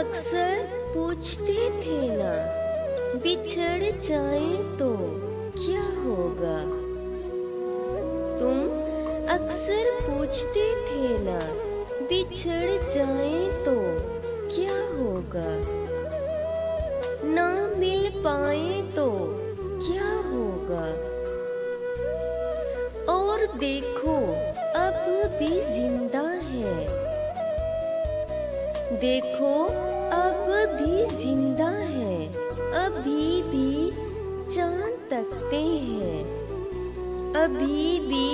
अक्सर पूछते थे ना, बिछड़ जाएं तो क्या होगा। तुम अक्सर पूछते थे ना, बिछड़ जाएं तो क्या होगा। ना मिल पाए तो क्या होगा। और देखो अब भी जिंदा है, देखो अब भी जिंदा है, अभी भी चांद तकते हैं, अभी भी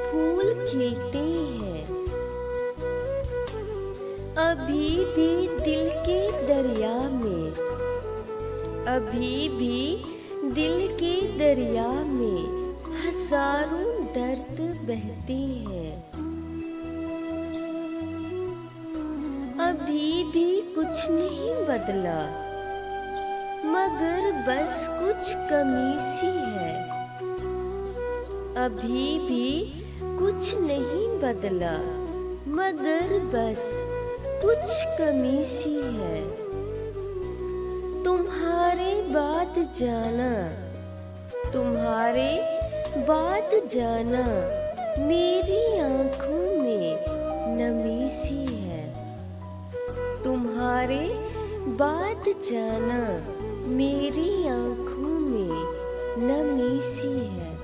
फूल खिलते हैं, अभी भी दिल के दरिया में, अभी भी दिल के दरिया में हजारों दर्द बहते हैं। अभी भी कुछ नहीं बदला, मगर बस कुछ कमी सी है। अभी भी कुछ नहीं बदला, मगर बस कुछ कमी सी है। तुम्हारे बाद जाना, तुम्हारे बाद जाना, मेरी आंखों में नमी सी है। तुम्हारे बाद जाना, मेरी आंखों में नमी सी है।